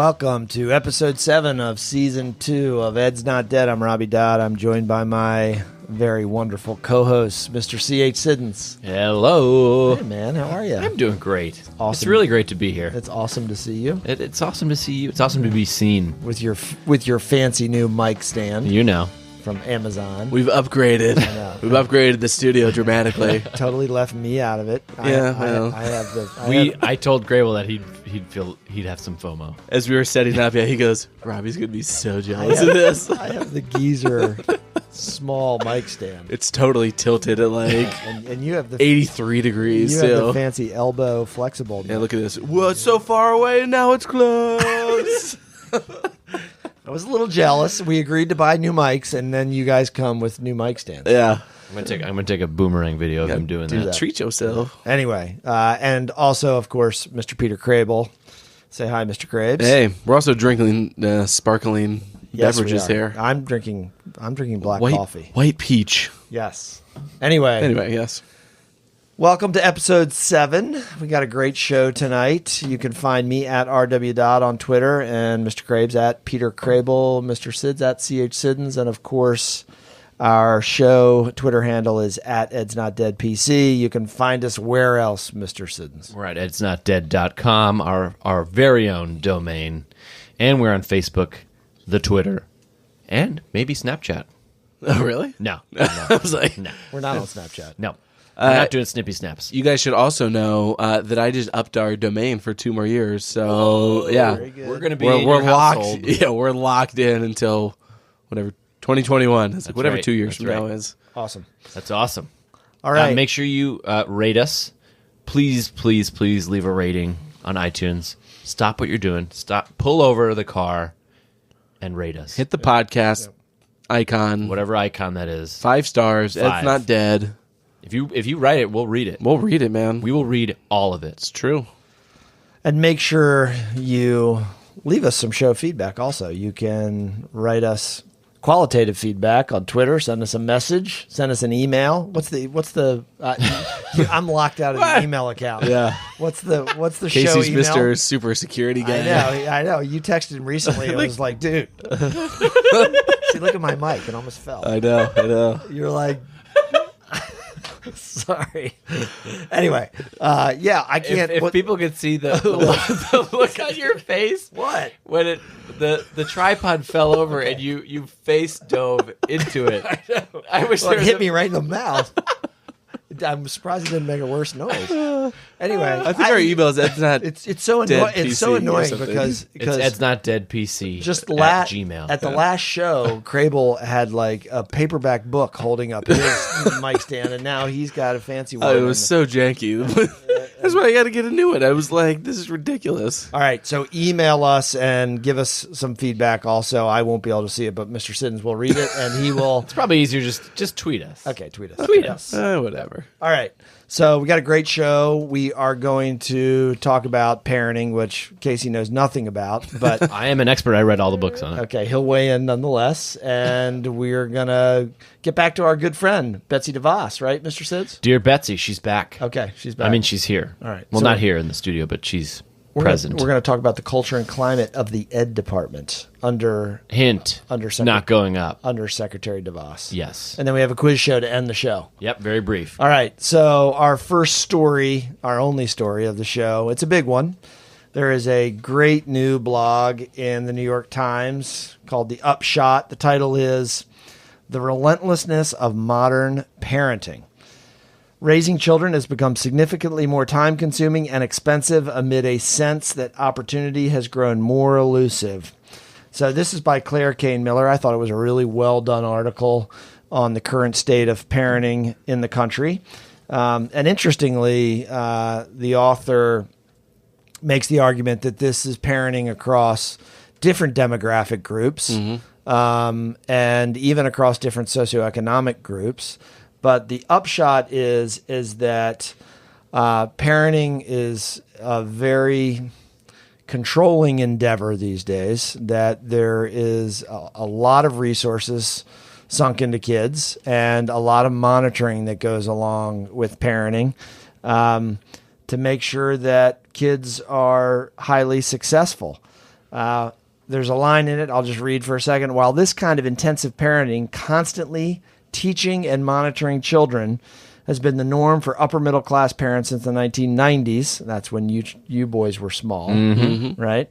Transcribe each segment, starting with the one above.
Welcome to episode 7 of season 2 of Ed's Not Dead. I'm Robbie Dodd. I'm joined by my very wonderful co-host, Mr. C.H. Siddons. Hello. Hey, man. How are you? I'm doing great. Awesome. It's really great to be here. It's awesome to see you. It's awesome to see you. It's awesome to be seen. With your fancy new mic stand. You know. From Amazon. We've upgraded. I know. We've upgraded the studio dramatically. Totally left me out of it. Yeah, I have the... I told Grable that he'd have some FOMO. As we were setting up, he goes, Robbie's going to be so jealous of this. I have the geezer small mic stand. It's totally tilted at like and you have the 83 degrees. You have the fancy elbow flexible. Yeah, look at this. Well, it's so far away and now it's close. I was a little jealous. We agreed to buy new mics, and then you guys come with new mic stands. Yeah. I'm gonna take a boomerang video of him doing that. Treat yourself. Anyway, and also, of course, Mr. Peter Crable. Say hi, Mr. Krabs. Hey, we're also drinking sparkling beverages here. I'm drinking black coffee. White peach. Yes. Anyway, yes. Welcome to episode 7. We got a great show tonight. You can find me at RW Dodd on Twitter, and Mr. Krabs at Peter Crable, Mr. Sids at CH Siddons, and of course, our show Twitter handle is at Ed's Not Dead PC. You can find us where else, Mr. Siddons? We're at edsnotdead.com, our very own domain, and we're on Facebook, the Twitter, and maybe Snapchat. Oh, really? No. I was like, no. We're not on Snapchat. No. We're not doing snippy snaps. You guys should also know that I just upped our domain for 2 more years. So yeah, we're going to be we're locked. household. Yeah, we're locked in until whatever 2021. That's whatever right. 2 years That's from right. now is. Awesome. That's awesome. All right. Make sure you rate us. Please, please, please leave a rating on iTunes. Stop what you're doing. Pull over the car and rate us. Hit the podcast icon. Whatever icon that is. 5 stars. 5. It's not dead. If you write it, we'll read it. We'll read it, man. We will read all of it. It's true. And make sure you leave us some show feedback also. You can write us qualitative feedback on Twitter, send us a message, send us an email. What's the I'm locked out of the email account. Yeah. What's the Casey's show email? Mr. Super Security guy. I know. You texted him recently. I was like, dude. See, look at my mic. It almost fell. I know. You're like, sorry. Anyway, I can't. If people could see the look on your face, What? when the tripod fell over and you face dove into it. I wish Well, there it was hit me right in the mouth. I'm surprised it didn't make a worse noise. Anyway, I think our email is that's not. it's so Dead annoying. It's so PC or annoying something. because It's Ed's Not Dead PC just at Gmail. Gmail. At the last show, Crable had like a paperback book holding up his mic stand, and now he's got a fancy one. It was so janky. That's why I got to get a new one. I was like, this is ridiculous. All right, so email us and give us some feedback. Also, I won't be able to see it, but Mr. Siddons will read it, and he will. It's probably easier just tweet us. Okay, tweet us. Tweet us. Whatever. All right. So we got a great show. We are going to talk about parenting, which Casey knows nothing about, but I am an expert. I read all the books on it. okay, he'll weigh in nonetheless. And we're going to get back to our good friend, Betsy DeVos, right, Mr. Sids? Dear Betsy, she's back. Okay, she's back. I mean, she's here. All right. Well, So- not here in the studio, but she's we're present. We're going to talk about the culture and climate of the Ed department under Hint. Not going up. Secretary DeVos. Yes. And then we have a quiz show to end the show. Yep. Very brief. All right, so our first story, our only story of the show, it's a big one. There is a great new blog in the New York Times called The Upshot. The title is The Relentlessness of Modern Parenting. Raising children has become significantly more time-consuming and expensive amid a sense that opportunity has grown more elusive. So this is by Clair Cain Miller. I thought it was a really well-done article on the current state of parenting in the country. And interestingly, the author makes the argument that this is parenting across different demographic groups and even across different socioeconomic groups. But the upshot is that parenting is a very controlling endeavor these days, that there is a lot of resources sunk into kids and a lot of monitoring that goes along with parenting to make sure that kids are highly successful. There's a line in it I'll just read for a second. While this kind of intensive parenting, constantly teaching and monitoring children, has been the norm for upper middle class parents since the 1990s. That's when you boys were small, right?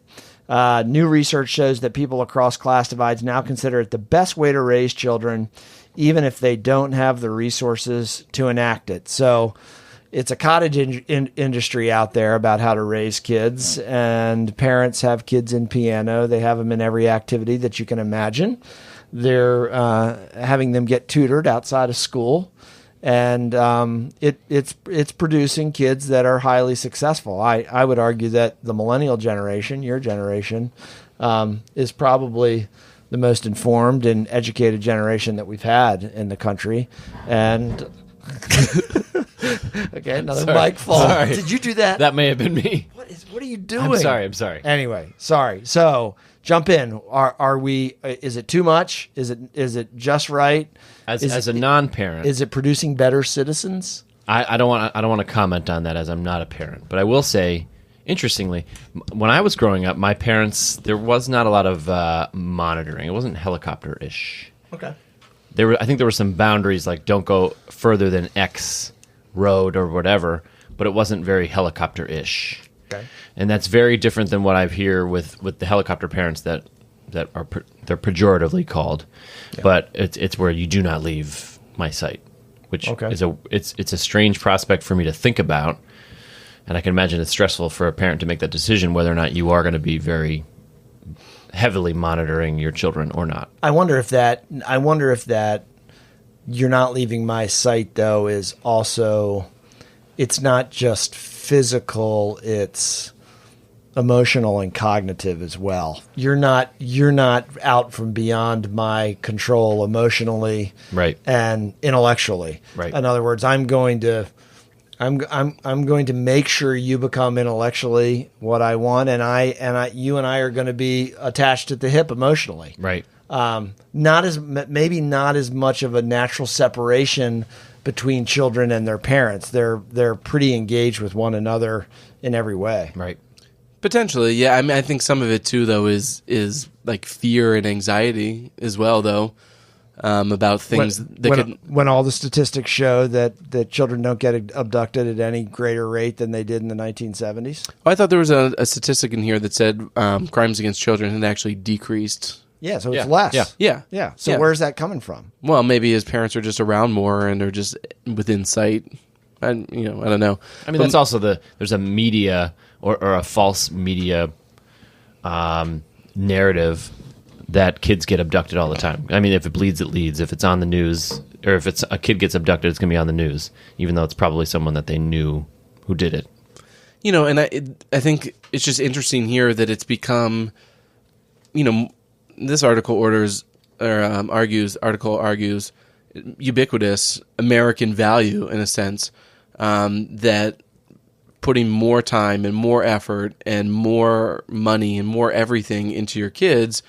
New research shows that people across class divides now consider it the best way to raise children, even if they don't have the resources to enact it. So it's a cottage industry out there about how to raise kids, and parents have kids in piano. They have them in every activity that you can imagine. They're having them get tutored outside of school, and it's producing kids that are highly successful. I would argue that the millennial generation, your generation, is probably the most informed and educated generation that we've had in the country, and okay, another mic fall. Sorry. Did you do that? That may have been me. What are you doing? I'm sorry. Anyway, sorry. So jump in. Are we? Is it too much? Is it just right? As a non-parent, is it producing better citizens? I don't want to comment on that as I'm not a parent, but I will say, interestingly, when I was growing up, my parents, there was not a lot of monitoring. It wasn't helicopter-ish. Okay. I think there were some boundaries, like don't go further than X road or whatever, but it wasn't very helicopter-ish. Okay. And that's very different than what I hear with the helicopter parents that are they're pejoratively called, but it's where you do not leave my sight, which is it's a strange prospect for me to think about, and I can imagine it's stressful for a parent to make that decision whether or not you are going to be very heavily monitoring your children or not. I wonder if that you're not leaving my sight though is also, it's not just physical, it's emotional and cognitive as well. You're not out from beyond my control emotionally, right, and intellectually. Right. In other words, I'm going to make sure you become intellectually what I want, and you and I are going to be attached at the hip emotionally. Right. Maybe not as much of a natural separation between children and their parents. They're pretty engaged with one another in every way. Right. Potentially, yeah. I mean, I think some of it too, though, is like fear and anxiety as well, though, about things when all the statistics show that children don't get abducted at any greater rate than they did in the 1970s. I thought there was a statistic in here that said crimes against children had actually decreased. Yeah, so it's less. Yeah. So where's that coming from? Well, maybe his parents are just around more and they're just within sight. I don't know. I mean, that's also there's a media or a false media narrative that kids get abducted all the time. I mean, if it bleeds, it leads. If it's on the news, or if it's a kid gets abducted, it's going to be on the news, even though it's probably someone that they knew who did it. And I think it's just interesting here that it's become, this article argues ubiquitous American value in a sense, that putting more time and more effort and more money and more everything into your kids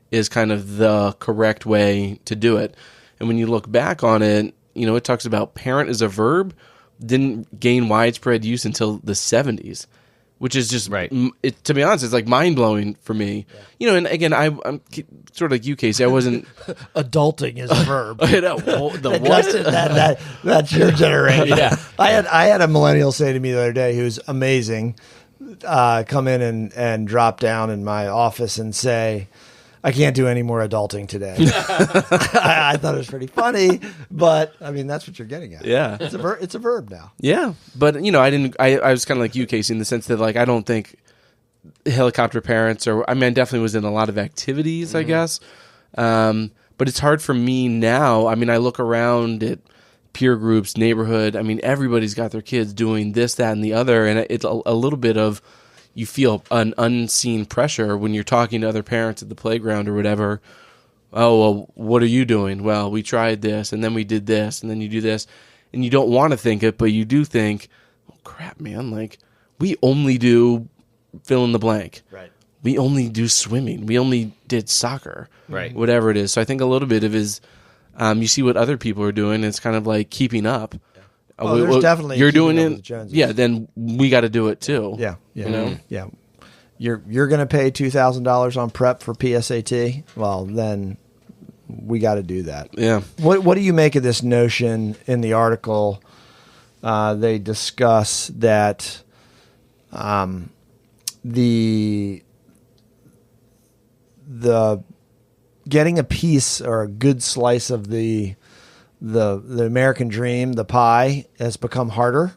is kind of the correct way to do it. And when you look back on it, it talks about parent as a verb didn't gain widespread use until the 70s, which is just, right. To be honest, it's like mind-blowing for me. Yeah. And again, I'm sort of like you, Casey. I wasn't... Adulting is a verb. I know. That's your generation. Yeah. I had a millennial say to me the other day, who's amazing, come in and drop down in my office and say, I can't do any more adulting today. I thought it was pretty funny, but I mean, that's what you're getting at. Yeah. It's a verb now. Yeah. But, I was kind of like you, Casey, in the sense that, like, I don't think helicopter parents I definitely was in a lot of activities, I guess. But it's hard for me now. I mean, I look around at peer groups, neighborhood. I mean, everybody's got their kids doing this, that, and the other. And it's a little bit of, you feel an unseen pressure when you're talking to other parents at the playground or whatever. Oh, well, what are you doing? Well, we tried this, and then we did this, and then you do this. And you don't want to think it, but you do think, oh, crap, man, like, we only do fill in the blank. Right. We only do swimming. We only did soccer. Right. Whatever it is. So I think a little bit of it is, you see what other people are doing, and it's kind of like keeping up. There's definitely you're doing it. The Joneses. Yeah, then we got to do it too. Yeah. You know? Yeah. you're going to pay $2,000 on prep for PSAT. Well, then we got to do that. Yeah. What do you make of this notion in the article? They discuss that the getting a piece or a good slice of the American dream, the pie, has become harder,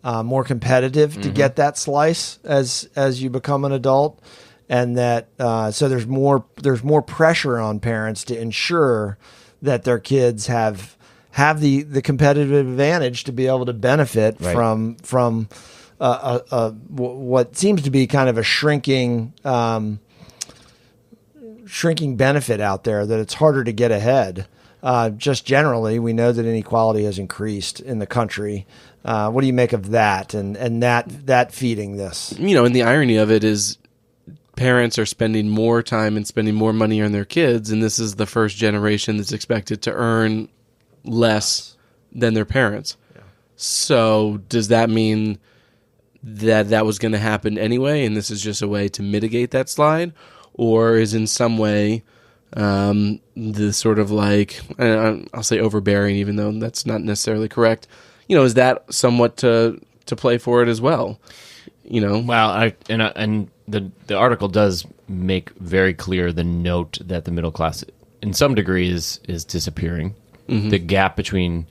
more competitive to get that slice as you become an adult, and that so there's more pressure on parents to ensure that their kids have the competitive advantage to be able to benefit from what seems to be kind of a shrinking benefit out there, that it's harder to get ahead. Just generally, we know that inequality has increased in the country. What do you make of that and that feeding this? And the irony of it is parents are spending more time and spending more money on their kids, and this is the first generation that's expected to earn less than their parents. Yeah. So does that mean that was going to happen anyway, and this is just a way to mitigate that slide? Or is in some way the sort of like, I'll say overbearing, even though that's not necessarily correct, is that somewhat to play for it as well? Well, and the article does make very clear the note that the middle class in some degree is disappearing. Mm-hmm. The gap between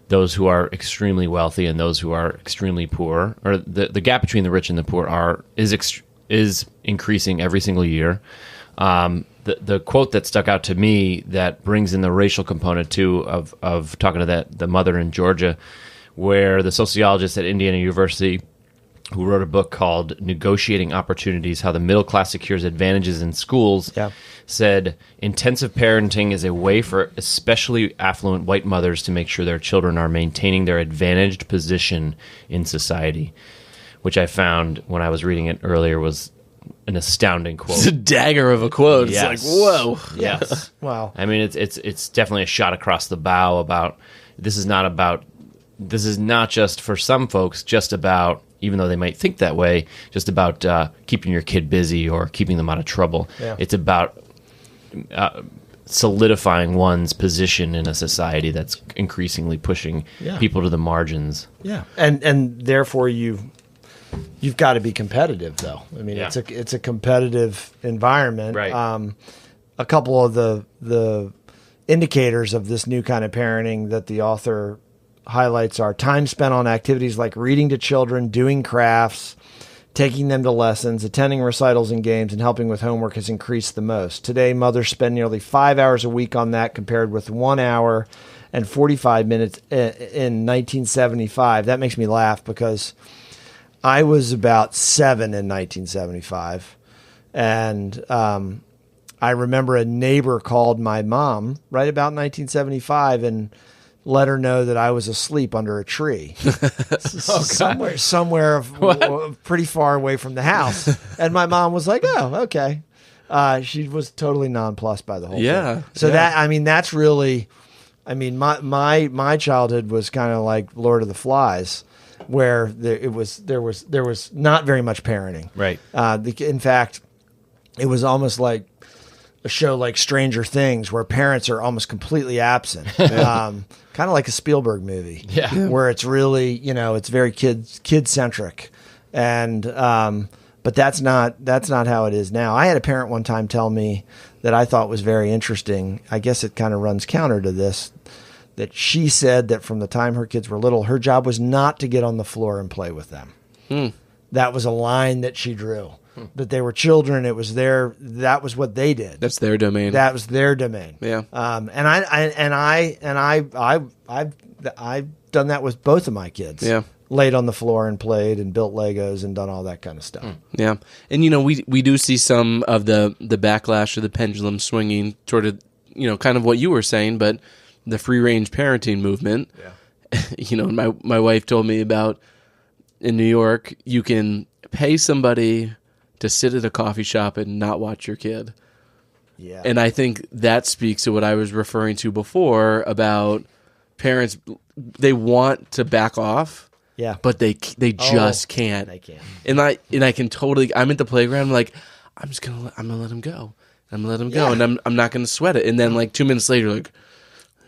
those who are extremely wealthy and those who are extremely poor, or the gap between the rich and the poor is increasing every single year. The quote that stuck out to me that brings in the racial component too of talking to the mother in Georgia, where the sociologist at Indiana University, who wrote a book called Negotiating Opportunities, How the Middle Class Secures Advantages in Schools, said intensive parenting is a way for especially affluent white mothers to make sure their children are maintaining their advantaged position in society, which I found when I was reading it earlier was an astounding quote. It's a dagger of a quote. Yes. It's like, whoa. Yes. Wow. I mean, it's definitely a shot across the bow about this is not just for some folks just about, even though they might think that way, just about keeping your kid busy or keeping them out of trouble. Yeah. It's about solidifying one's position in a society that's increasingly pushing people to the margins. Yeah, and therefore you've got to be competitive, though. I mean, it's a competitive environment. Right. A couple of the indicators of this new kind of parenting that the author highlights are time spent on activities like reading to children, doing crafts, taking them to lessons, attending recitals and games, and helping with homework has increased the most. Today, mothers spend nearly 5 hours a week on that, compared with 1 hour and 45 minutes in 1975. That makes me laugh because I was about 7 in 1975, and I remember a neighbor called my mom right about 1975 and let her know that I was asleep under a tree somewhere pretty far away from the house. And my mom was like, oh, okay. She was totally nonplussed by the whole thing. So that's really, my childhood was kind of like Lord of the Flies, where there was not very much parenting. Right. In fact, it was almost like a show like Stranger Things, where parents are almost completely absent. Kind of like a Spielberg movie, where it's really, it's very kid centric, and but that's not how it is now. I had a parent one time tell me that I thought was very interesting. I guess it kind of runs counter to this. That she said that from the time her kids were little, her job was not to get on the floor and play with them. That was a line that she drew. That they were children. It was that was what they did. That's their domain. That was their domain. Yeah. I've done that with both of my kids. Yeah. Laid on the floor and played and built Legos and done all that kind of stuff. Yeah. And we do see some of the backlash or the pendulum swinging toward kind of what you were saying, but the free range parenting movement. Yeah. My wife told me about in New York, you can pay somebody to sit at a coffee shop and not watch your kid. Yeah. And I think that speaks to what I was referring to before about parents, they want to back off. Yeah. But they just can't. They can't. And I can totally. I'm at the playground. I'm like, I'm gonna let him go. I'm gonna let him go, and I'm not gonna sweat it. And then like 2 minutes later, like,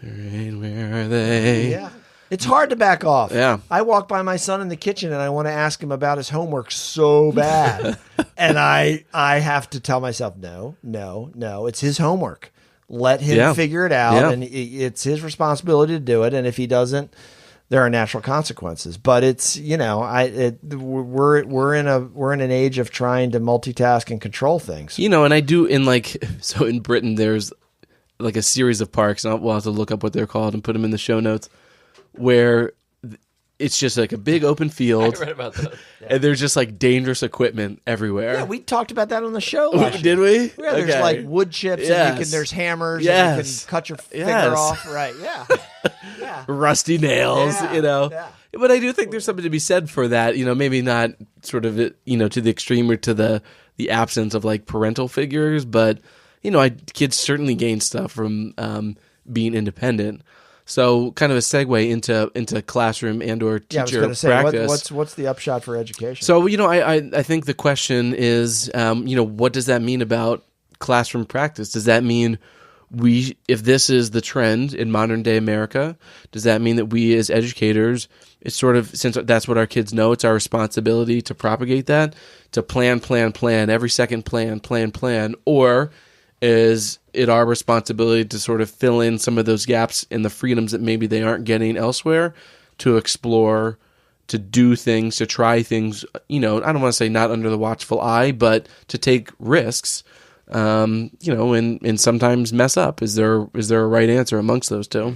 all right, where are they? Yeah. It's hard to back off. Yeah. I walk by my son in the kitchen and I want to ask him about his homework so bad. And I have to tell myself, no, it's his homework. Let him figure it out. And it's his responsibility to do it. And if he doesn't, there are natural consequences. But it's, we're in an age of trying to multitask and control things. And I do so in Britain, there's like a series of parks, and we'll have to look up what they're called and put them in the show notes, where it's just like a big open field. I read about that. And there's just like dangerous equipment everywhere. Yeah, we talked about that on the show. Did we? Yeah, there's like wood chips and there's hammers and you can cut your finger off. Right, yeah. Rusty nails, Yeah. But I do think there's something to be said for that, maybe not sort of, to the extreme or to the absence of like parental figures, but, kids certainly gain stuff from being independent. So, kind of a segue into classroom and or teacher practice. What's the upshot for education? So, I think the question is, what does that mean about classroom practice? Does that mean if this is the trend in modern day America, does that mean that we as educators, it's sort of, since that's what our kids know, it's our responsibility to propagate that, to plan, every second plan, or is it our responsibility to sort of fill in some of those gaps in the freedoms that maybe they aren't getting elsewhere, to explore, to do things, to try things, I don't want to say not under the watchful eye, but to take risks, and sometimes mess up. Is there a right answer amongst those two?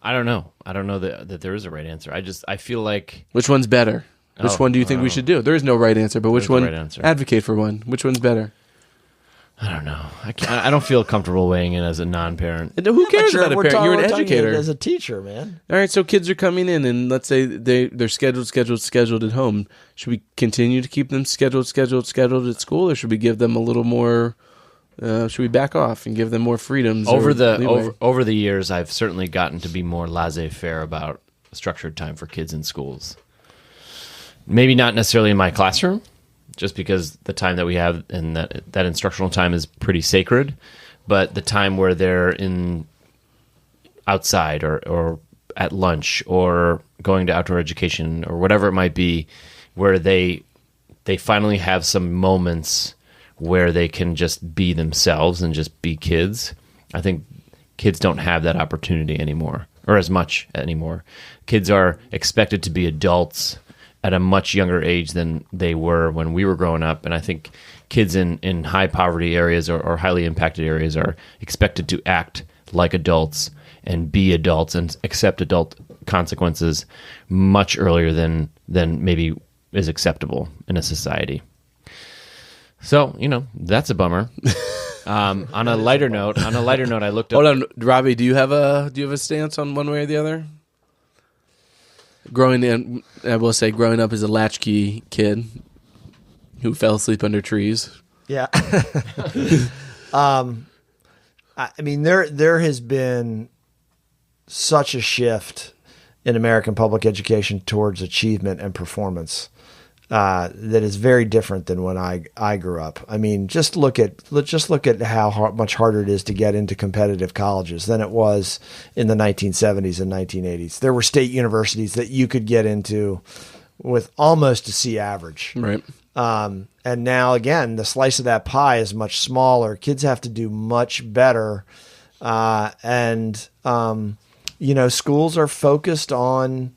I don't know. I don't know that there is a right answer. I feel like... Which one's better? Which one do you think we should do? There is no right answer, but which one? Right answer. Advocate for one. Which one's better? I don't know. I don't feel comfortable weighing in as a non-parent. Who cares about a parent? You're an educator. As a teacher, man. All right, so kids are coming in, and let's say they're scheduled at home. Should we continue to keep them scheduled at school, or should we give them a little more? Should we back off and give them more freedoms? Over the years, I've certainly gotten to be more laissez-faire about structured time for kids in schools. Maybe not necessarily in my classroom, just because the time that we have and that instructional time is pretty sacred, but the time where they're in outside or at lunch or going to outdoor education or whatever it might be, where they finally have some moments where they can just be themselves and just be kids. I think kids don't have that opportunity anymore, or as much anymore. Kids are expected to be adults at a much younger age than they were when we were growing up. And I think kids in high poverty areas or highly impacted areas are expected to act like adults and be adults and accept adult consequences much earlier than maybe is acceptable in a society. So, that's a bummer. On a lighter note, I looked up. Hold on, Robbie, do you have a stance on one way or the other? Growing up as a latchkey kid who fell asleep under trees. Yeah. I mean, there has been such a shift in American public education towards achievement and performance that is very different than when I grew up. I mean, let's look at how much harder it is to get into competitive colleges than it was in the 1970s and 1980s. There were state universities that you could get into with almost a C average. Right. And now, again, the slice of that pie is much smaller. Kids have to do much better. Schools are focused on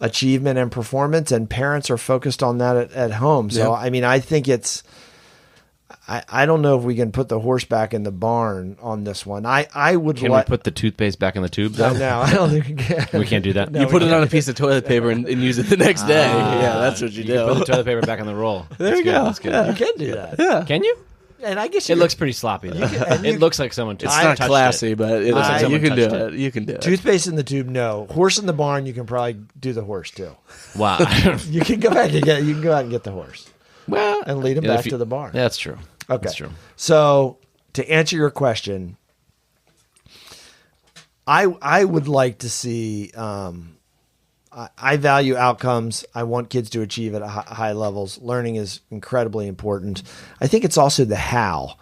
achievement and performance, and parents are focused on that at home. So, I mean, I think I don't know if we can put the horse back in the barn on this one. Can we put the toothpaste back in the tube, though? No, I don't think we can. We can't do that? No, you put it on a piece of toilet paper and use it the next day. Yeah, that's what you do. Put the toilet paper back on the roll. There you go. That's good. Yeah. You can do that. Yeah. Can you? And I guess it looks pretty sloppy. It looks like someone touched it. It's not classy, but it looks like someone you can do touched it. You can do it. Toothpaste in the tube, no. Horse in the barn, you can probably do the horse too. Wow. You can go out and get the horse. Well, and lead him back to the barn. That's true. Okay. That's true. So to answer your question, I would like to see I value outcomes. I want kids to achieve at high levels. Learning is incredibly important. I think it's also the how.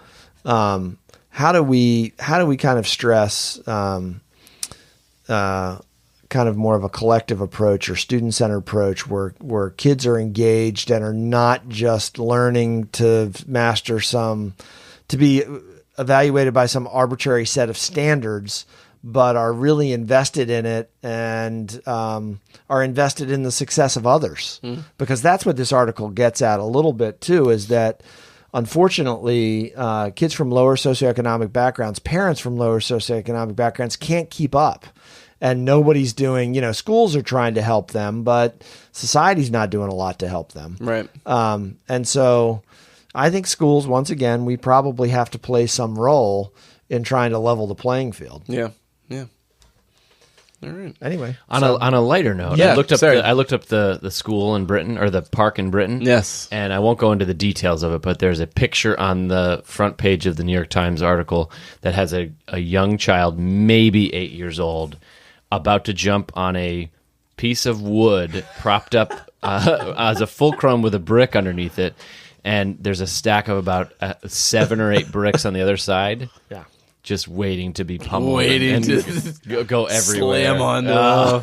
How do we kind of stress kind of more of a collective approach or student-centered approach where kids are engaged and are not just learning to master to be evaluated by some arbitrary set of standards, but are really invested in it and are invested in the success of others. Because that's what this article gets at a little bit too, is that unfortunately, kids from lower socioeconomic backgrounds, parents from lower socioeconomic backgrounds can't keep up. And nobody's doing, schools are trying to help them, but society's not doing a lot to help them. Right. And so I think schools, once again, we probably have to play some role in trying to level the playing field. Yeah. Yeah. All right. Anyway, on a lighter note, I looked up the school in Britain, or the park in Britain. Yes. And I won't go into the details of it, but there's a picture on the front page of the New York Times article that has a young child, maybe 8 years old, about to jump on a piece of wood propped up as a fulcrum with a brick underneath it, and there's a stack of about 7 or 8 bricks on the other side. Yeah. Just waiting to be pummeled, Waiting to go everywhere. Slam on. Yeah.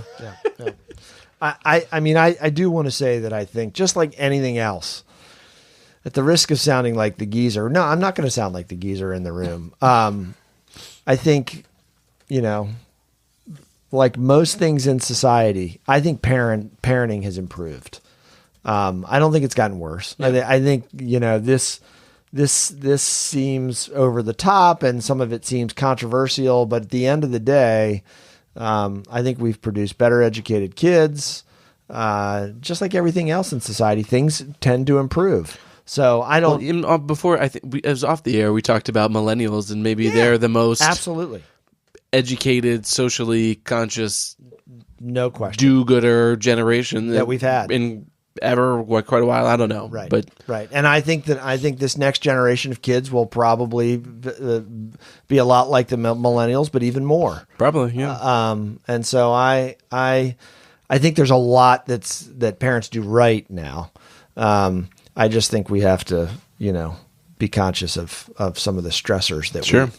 I mean, I do want to say that I think, just like anything else, at the risk of sounding like the geezer, no, I'm not going to sound like the geezer in the room. I think, like most things in society, I think parenting has improved. I don't think it's gotten worse. Yeah. I think, this seems over the top and some of it seems controversial, but at the end of the day, I think we've produced better educated kids. Just like everything else in society, things tend to improve. So I don't. Well, before, I think it was off the air, we talked about millennials, and maybe they're the most absolutely educated, socially conscious, no question, do-gooder generation that we've had in ever quite a while. I don't know, right? But and I think this next generation of kids will probably be a lot like the millennials, but even more. Probably, yeah. And so I think there's a lot that parents do right now. I just think we have to, be conscious of some of the stressors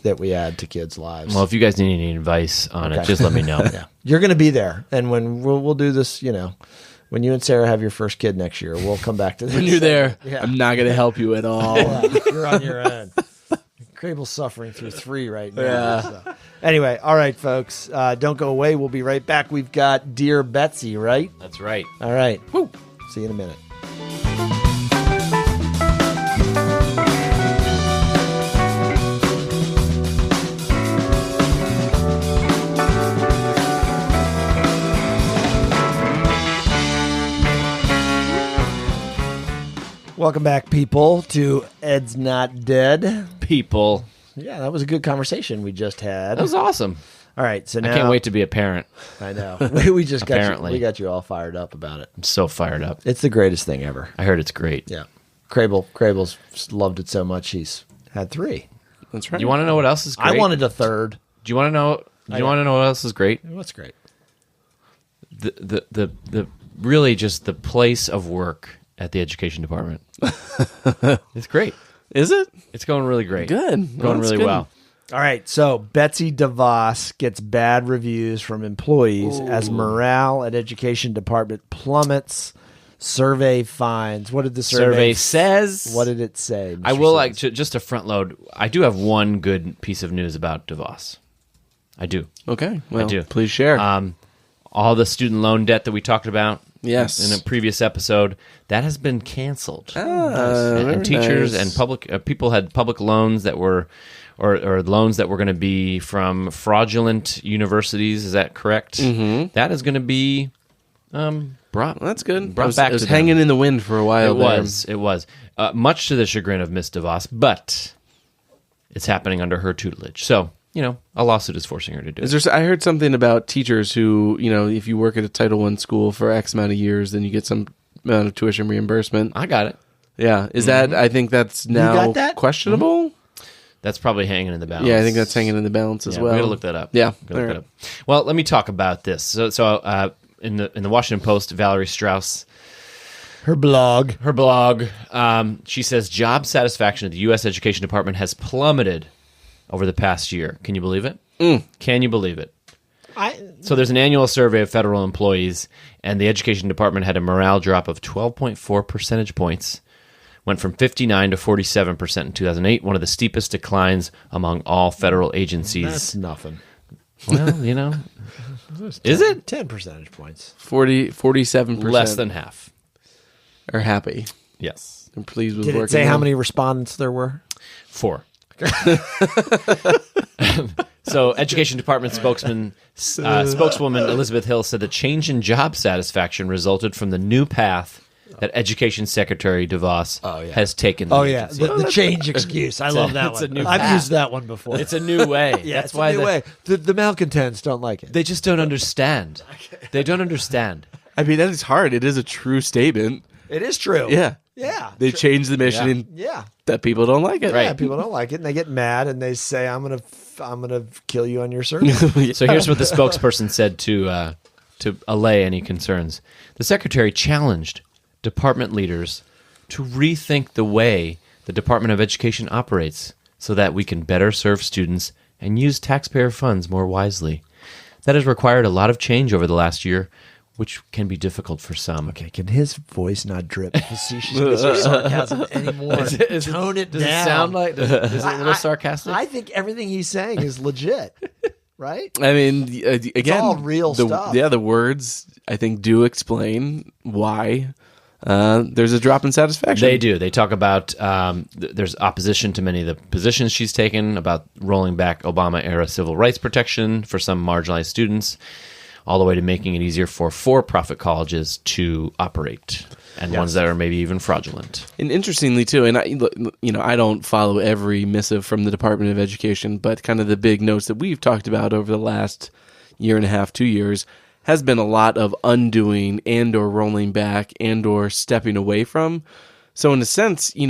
that we add to kids' lives. Well, if you guys need any advice on it, just let me know. Yeah. You're going to be there, and when we'll do this, when you and Sarah have your first kid next year, we'll come back to this. When you're there, I'm not going to help you at all. You're on your own. Crable's suffering through 3 right now. Yeah. So. Anyway, all right, folks, don't go away. We'll be right back. We've got Dear Betsy, right? That's right. All right. Woo. See you in a minute. Welcome back, people, to Ed's Not Dead. People. Yeah, that was a good conversation we just had. That was awesome. All right, so now... I can't wait to be a parent. I know. We just got you all fired up about it. I'm so fired up. It's the greatest thing ever. I heard it's great. Yeah. Crable's loved it so much he's had 3. That's right. You want to know what else is great? I wanted a 3rd. Do you want to know? You want to know what else is great? What's great? The really just the place of work at the education department. It's great. Is it? It's going really great. Good. Going really well. All right, so Betsy DeVos gets bad reviews from employees as morale at education department plummets. Survey finds. What did the survey says? What did it say? I will just to front load. I do have one good piece of news about DeVos. I do. Okay. Well, I do. Please share. All the student loan debt that we talked about. Yes. In a previous episode, that has been canceled. And teachers and public people had public loans that were, or loans that were going to be from fraudulent universities. Is that correct? Mm-hmm. That is going to be brought. That's good. Brought back. It was hanging in the wind for a while. It was. Much to the chagrin of Miss DeVos, but it's happening under her tutelage. So. A lawsuit is forcing her to do it. I heard something about teachers who, if you work at a Title I school for X amount of years, then you get some amount of tuition reimbursement. I got it. Yeah. Is that, I think that's now questionable? Mm-hmm. That's probably hanging in the balance. Yeah, I think that's hanging in the balance as well. We got to look that up. Yeah. Look that up. Well, let me talk about this. So in the Washington Post, Valerie Strauss, Her blog. She says job satisfaction at the U.S. Education Department has plummeted over the past year. Can you believe it? Can you believe it? So there's an annual survey of federal employees, and the Education Department had a morale drop of 12.4 percentage points. Went from 59 to 47% in 2008, one of the steepest declines among all federal agencies. That's nothing. Well, is it? 10 percentage points. 47%. Less than half. Are happy. Yes. I'm pleased with Did working. it say how many respondents there were? 4. So, Education Department spokeswoman Elizabeth Hill said the change in job satisfaction resulted from the new path that Education Secretary DeVos has taken. The change excuse. I love that one. I've used that one before. It's a new way. That's why the way. The malcontents don't like it. They just don't understand. They don't understand. I mean, that is hard. It is a true statement. It is true. Yeah. Yeah. They changed the mission that people don't like it. Right. Yeah, people don't like it, and they get mad, and they say, I'm gonna kill you on your service. So here's what the spokesperson said to allay any concerns. The secretary challenged department leaders to rethink the way the Department of Education operates so that we can better serve students and use taxpayer funds more wisely. That has required a lot of change over the last year, which can be difficult for some. Okay, can his voice not drip facetiousness or sarcasm anymore? Tone it down. Does it sound like? Is it a little sarcastic? I think everything he's saying is legit, right? I mean, again, it's all real stuff. Yeah, the words, I think, do explain why there's a drop in satisfaction. They do. They talk about there's opposition to many of the positions she's taken, about rolling back Obama-era civil rights protection for some marginalized students, all the way to making it easier for for-profit colleges to operate, and ones that are maybe even fraudulent. And interestingly, too, and I don't follow every missive from the Department of Education, but kind of the big notes that we've talked about over the last year and a half, 2 years, has been a lot of undoing and or rolling back and or stepping away from. So in a sense, you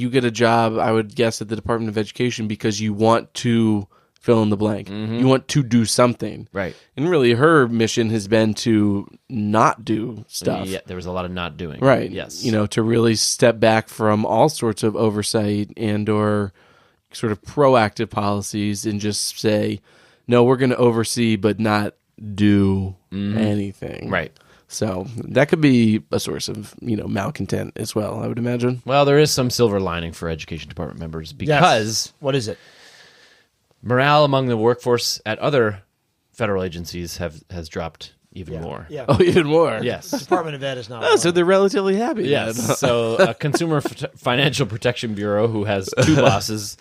get a job, I would guess, at the Department of Education because you want to fill in the blank. Mm-hmm. You want to do something. Right. And really her mission has been to not do stuff. Yeah, there was a lot of not doing. Right. Yes. To really step back from all sorts of oversight and or sort of proactive policies and just say, no, we're going to oversee but not do anything. Right. So that could be a source of, malcontent as well, I would imagine. Well, there is some silver lining for Education Department members because... What is it? Morale among the workforce at other federal agencies has dropped even more. Yeah. Oh, even more? Yes. The Department of Ed is not. Oh, so they're relatively happy. Yes. So Consumer Financial Protection Bureau, who had two bosses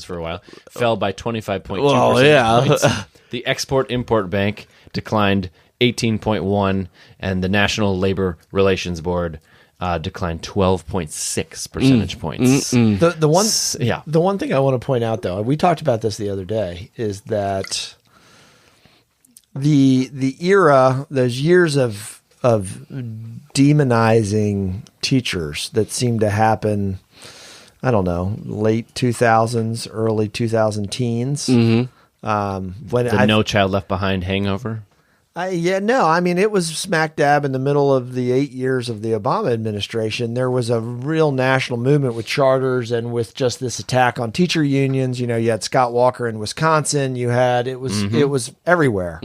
for a while, fell by 25.2%. Well, yeah. points. The Export-Import Bank declined 18.1%, and the National Labor Relations Board declined 12.6 percentage points. The one thing I want to point out, though, we talked about this the other day, is that the era, those years of demonizing teachers that seemed to happen, I don't know, late 2000s, early 2010s. Mm-hmm. When No Child Left Behind hangover. It was smack dab in the middle of the 8 years of the Obama administration. There was a real national movement with charters and with just this attack on teacher unions. You had Scott Walker in Wisconsin. It was everywhere,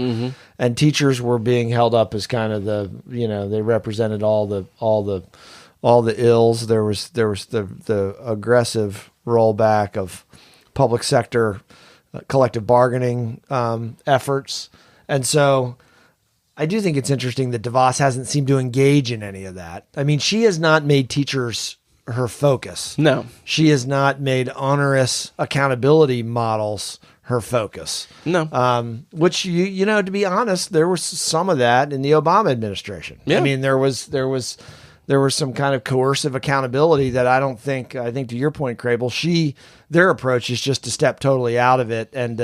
and teachers were being held up as kind of they represented all the ills. There was the aggressive rollback of public sector collective bargaining efforts, and so. I do think it's interesting that DeVos hasn't seemed to engage in any of that. I mean, she has not made teachers her focus. No. She has not made onerous accountability models her focus. No. Which, to be honest, there was some of that in the Obama administration. Yeah. I mean, there was some kind of coercive accountability that I think to your point, Crable, their approach is just to step totally out of it and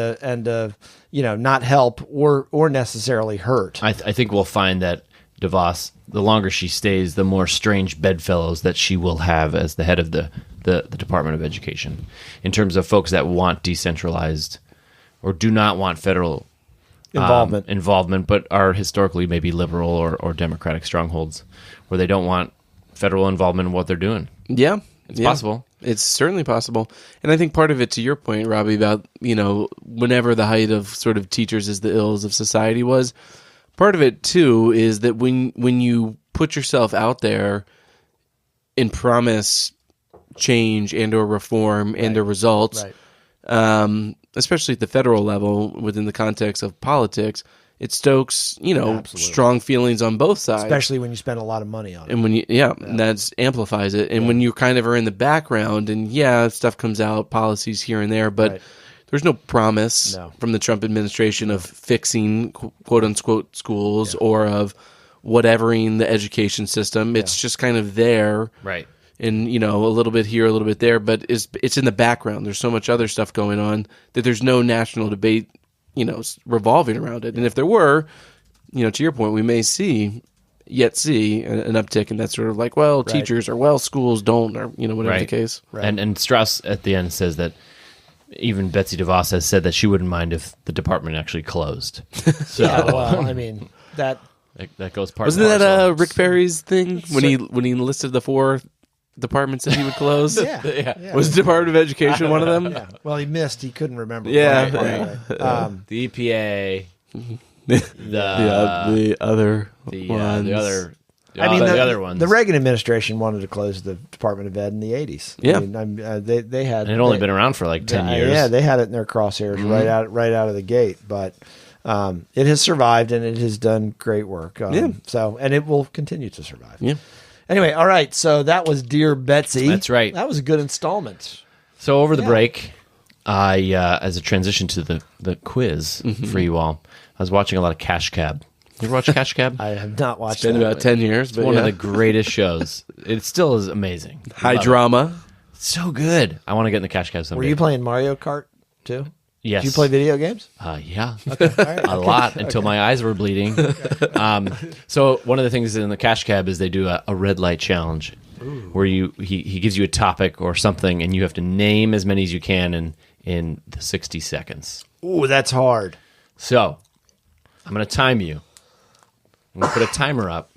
not help or necessarily hurt. I think we'll find that DeVos, the longer she stays, the more strange bedfellows that she will have as the head of the Department of Education, in terms of folks that want decentralized or do not want federal involvement, but are historically maybe liberal or Democratic strongholds where they don't want federal involvement in what they're doing. Yeah. It's possible. It's certainly possible. And I think part of it, to your point, Robbie, about, whenever the height of sort of teachers as the ills of society was, part of it, too, is that when you put yourself out there and promise change and or reform and or results, especially at the federal level within the context of politics, it stokes, strong feelings on both sides. Especially when you spend a lot of money on it. And when that amplifies it. And when you kind of are in the background and stuff comes out, policies here and there, but there's no promise from the Trump administration of fixing quote unquote schools or of whatevering the education system. It's just kind of there. Right. And, a little bit here, a little bit there, but it's in the background. There's so much other stuff going on that there's no national debate, revolving around it. And if there were, to your point, we may see an uptick in that sort of like, well, teachers or, schools don't, or, whatever the case. Right. And Strauss at the end says that even Betsy DeVos has said that she wouldn't mind if the department actually closed. So, that goes part. Wasn't that Rick Perry's thing when he listed the 4 departments that he would close? Was the Department of Education one of them? Yeah. Well, he missed. He couldn't remember. The EPA, the other ones. The other ones. The Reagan administration wanted to close the Department of Ed in the 80s. Yeah. They had. And it had only been around for like 10 years. Yeah, they had it in their crosshairs right out of the gate. But it has survived, and it has done great work. So, and it will continue to survive. Yeah. Anyway, all right. So that was Dear Betsy. That's right. That was a good installment. So over the break, I, as a transition to the quiz for you all, I was watching a lot of Cash Cab. You ever watch Cash Cab? I have not watched it. It's been about 10 years. It's one of the greatest shows. It still is amazing. High drama. So good. I want to get in the Cash Cab someday. Were you playing Mario Kart too? Yes. Did you play video games? Yeah. Okay. All right. A lot until my eyes were bleeding. So one of the things in the Cash Cab is they do a red light challenge where he gives you a topic or something and you have to name as many as you can in the 60 seconds. Ooh, that's hard. So I'm going to time you. I'm going to put a timer up,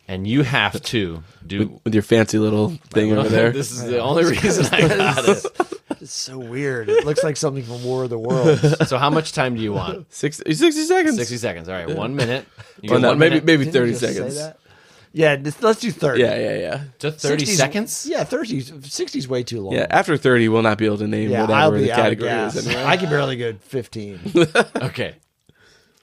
and you have to do... With your fancy little thing over there. This is the only reason I got it. It's so weird. It looks like something from War of the Worlds. So how much time do you want? 60 seconds. 60 seconds. All right, 1 minute. Maybe 30 Didn't you just seconds. say that? Yeah, let's do 30. Yeah. Just 30 seconds? Yeah, 30. 60 is way too long. Yeah, after 30, we'll not be able to name whatever the category is. Anyway. I can barely get 15. Okay.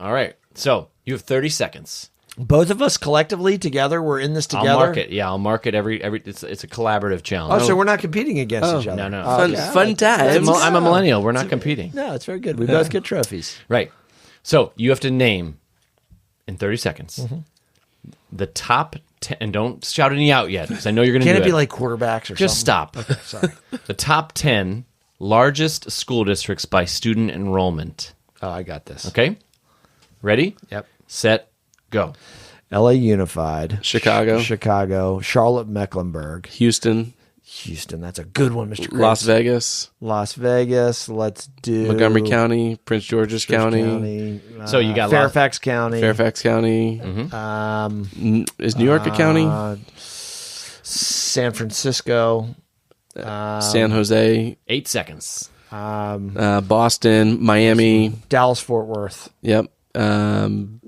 All right. So you have 30 seconds. Both of us collectively together, we're in this together? I'll mark it. Yeah, I'll mark it every it's a collaborative challenge. Oh, so we're not competing against each other. No. Fun times. I'm a millennial. We're not competing. No, it's very good. We both get trophies. Right. So you have to name in 30 seconds the top 10, and don't shout any out yet because I know you're going to do it. Can't it be like quarterbacks or Just something? stop. Okay, sorry. The top 10 largest school districts by student enrollment. Oh, I got this. Okay? Ready? Yep. Set, go. LA Unified. Chicago. Charlotte Mecklenburg. Houston. That's a good one, Mr. Krabs. Las Vegas. Let's do Montgomery County. Prince George's County. So you got Fairfax County. Is New York a county? San Francisco. San Jose. 8 seconds. Boston. Miami. Dallas Fort Worth. Yep. 2,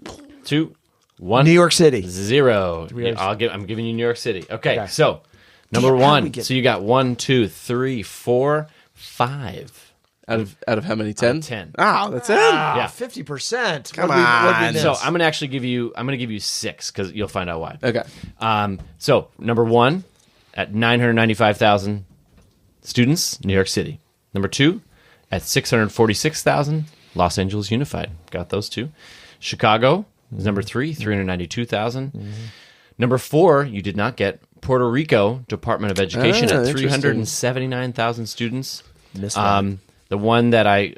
1. New York City. 0. I'm giving you New York City. Okay. So number 1. So you got 1, 2, 3, 4, 5. Out of how many? 10? 10. Oh, that's it. Yeah. 50%. Come on. So I'm gonna actually give you 6 because you'll find out why. Okay. So number 1 at 995,000 students, New York City. Number 2 at 646,000, Los Angeles Unified. Got those 2. Chicago is number 3, 392,000. Number 4, you did not get Puerto Rico Department of Education at 379,000 students. Missed that. The one that well,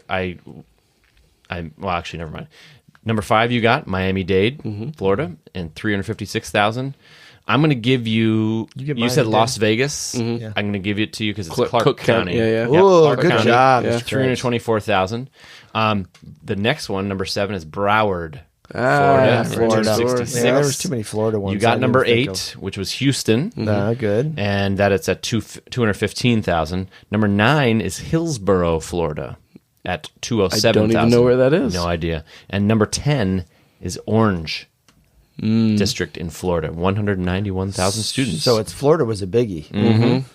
actually, never mind. Number 5, you got Miami-Dade, Florida, and 356,000. I'm going to give you. You said Las Vegas. Mm-hmm. Yeah. I'm going to give it to you because it's Clark County. Yeah. Oh, good job. Yeah. 324,000. The next one, number 7, is Broward, Florida. 266. Yeah, there was too many Florida ones. You got number 8, which was Houston. Good. And that it's at 215,000. Number 9 is Hillsborough, Florida, at 207,000. I don't even know where that is. No idea. And number 10 is Orange District in Florida, 191,000 students. So Florida was a biggie. Mm-hmm.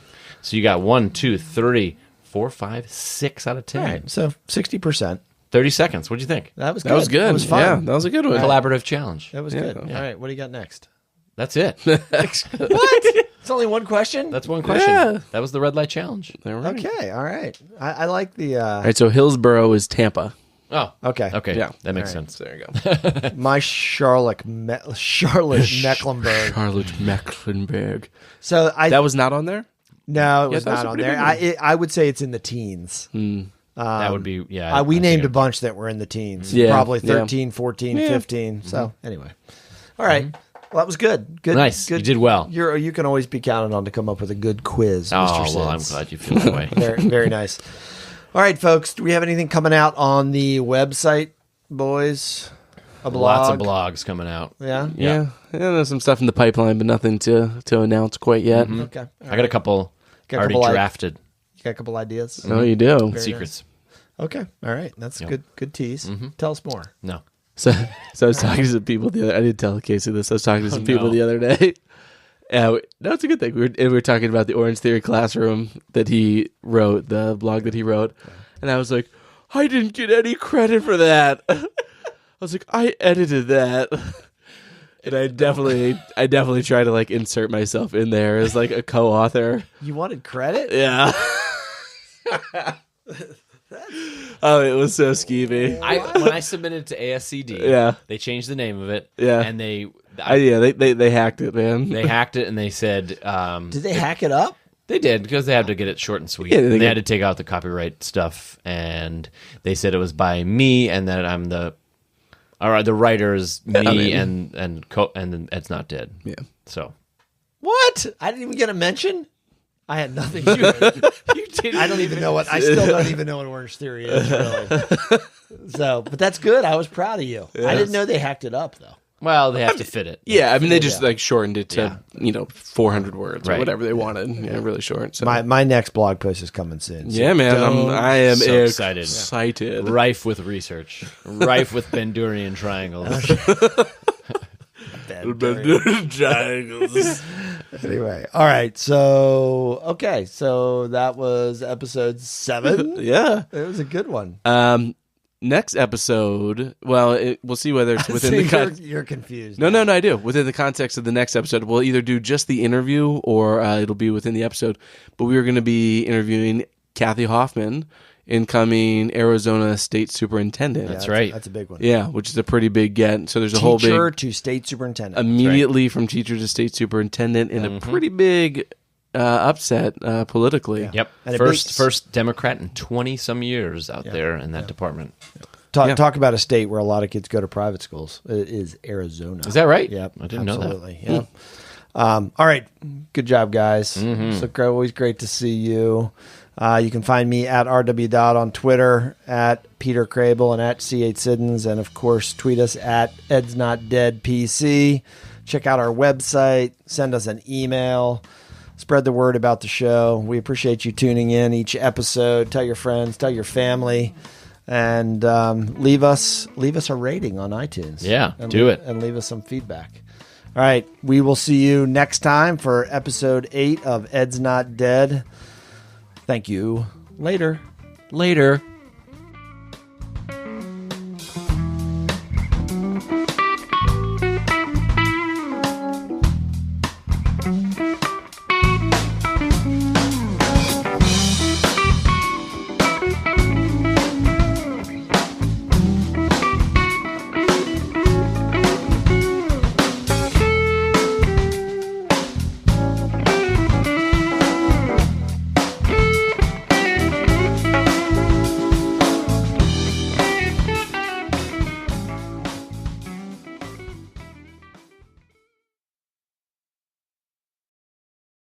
So you got 1, 2, 3, 4, 5, 6 out of 10. All right, so 60%. 30 seconds. What'd you think? That was good. That was good. That was fun. Yeah, that was a good one. Collaborative challenge. That was good. All right, what do you got next? That's it. What? It's only one question? That's one question. Yeah. That was the red light challenge. Okay, all right. I like the... All right, so Hillsborough is Tampa. Oh, Okay. yeah, that makes All right, sense. There you go. My Charlotte Mecklenburg. Charlotte Mecklenburg. So That was not on there? No, it was that was not a on pretty there. good I would say it's in the teens. That would be, yeah. We I named a think bunch that were in the teens. Yeah, Probably yeah. 13, 14, 15. So anyway. All right. Well, that was good. Good. Nice. Good. You did well. You can always be counted on to come up with a good quiz, Mr. Oh, Sids. well, I'm glad you feel that way. Very, very nice. All right, folks. Do we have anything coming out on the website, boys? A blog? Lots of blogs coming out. Yeah? Yeah. There's some stuff in the pipeline, but nothing to announce quite yet. Okay. I got a couple Got a already couple drafted You got a couple ideas? Oh, you do? Very secrets. Okay. All right. That's good tease. Tell us more. No. So I was talking to some people the other. I didn't tell Casey this. I was talking to some people the other day. No, it's a good thing. We were talking about the Orange Theory Classroom that he wrote, the blog that he wrote, and I was like, I didn't get any credit for that. I was like, I edited that, and I definitely try to like insert myself in there as like a co-author. You wanted credit? Yeah. Oh, it was so skeevy. When I submitted to ASCD, Yeah. they changed the name of it. Yeah. And they hacked it, man. they hacked it and they said Did they hack it up? they did because they had to get it short and sweet. Yeah, they had to take out the copyright stuff, and they said it was by me, and that I'm the writer is me, and then Ed's not dead. Yeah. So What? I didn't even get a mention? I had nothing to do with it. you did. I don't even know what. I still don't even know what Orange Theory is, really. But that's good. I was proud of you. I didn't know they hacked it up, though. Well, they have to fit it. Yeah, I mean, they just like shortened it to 400 words or Right. whatever they wanted. Yeah, really short. So. My next blog post is coming soon. So Yeah, man, I am So excited. excited. Rife with research, rife with Bendurian triangles. Anyway, all right. So that was episode 7. Yeah. It was a good one. Next episode, well, we'll see whether it's within the You're confused. No, I do. Within the context of the next episode, we'll either do just the interview or it'll be within the episode. But we are going to be interviewing Kathy Hoffman, incoming Arizona State Superintendent. That's right. That's a big one. Yeah, which is a pretty big get. So there's a whole Teacher big to state superintendent. immediately from teacher to state superintendent in a pretty big upset politically. Yep. And First Democrat in 20 some years out there in that department. Talk about a state where a lot of kids go to private schools. It is Arizona. Is that right? Yep. I didn't know that. Absolutely. Yeah. All right. Good job, guys. So always great to see you. You can find me at RW. on Twitter, at Peter Crable, and at C8 Siddons, and of course tweet us at Ed's Not Dead PC. Check out our website. Send us an email. Spread the word about the show. We appreciate you tuning in each episode. Tell your friends, tell your family, and leave us a rating on iTunes. Yeah, and do it. And leave us some feedback. All right, we will see you next time for episode 8 of Ed's Not Dead. Thank you. Later. Later.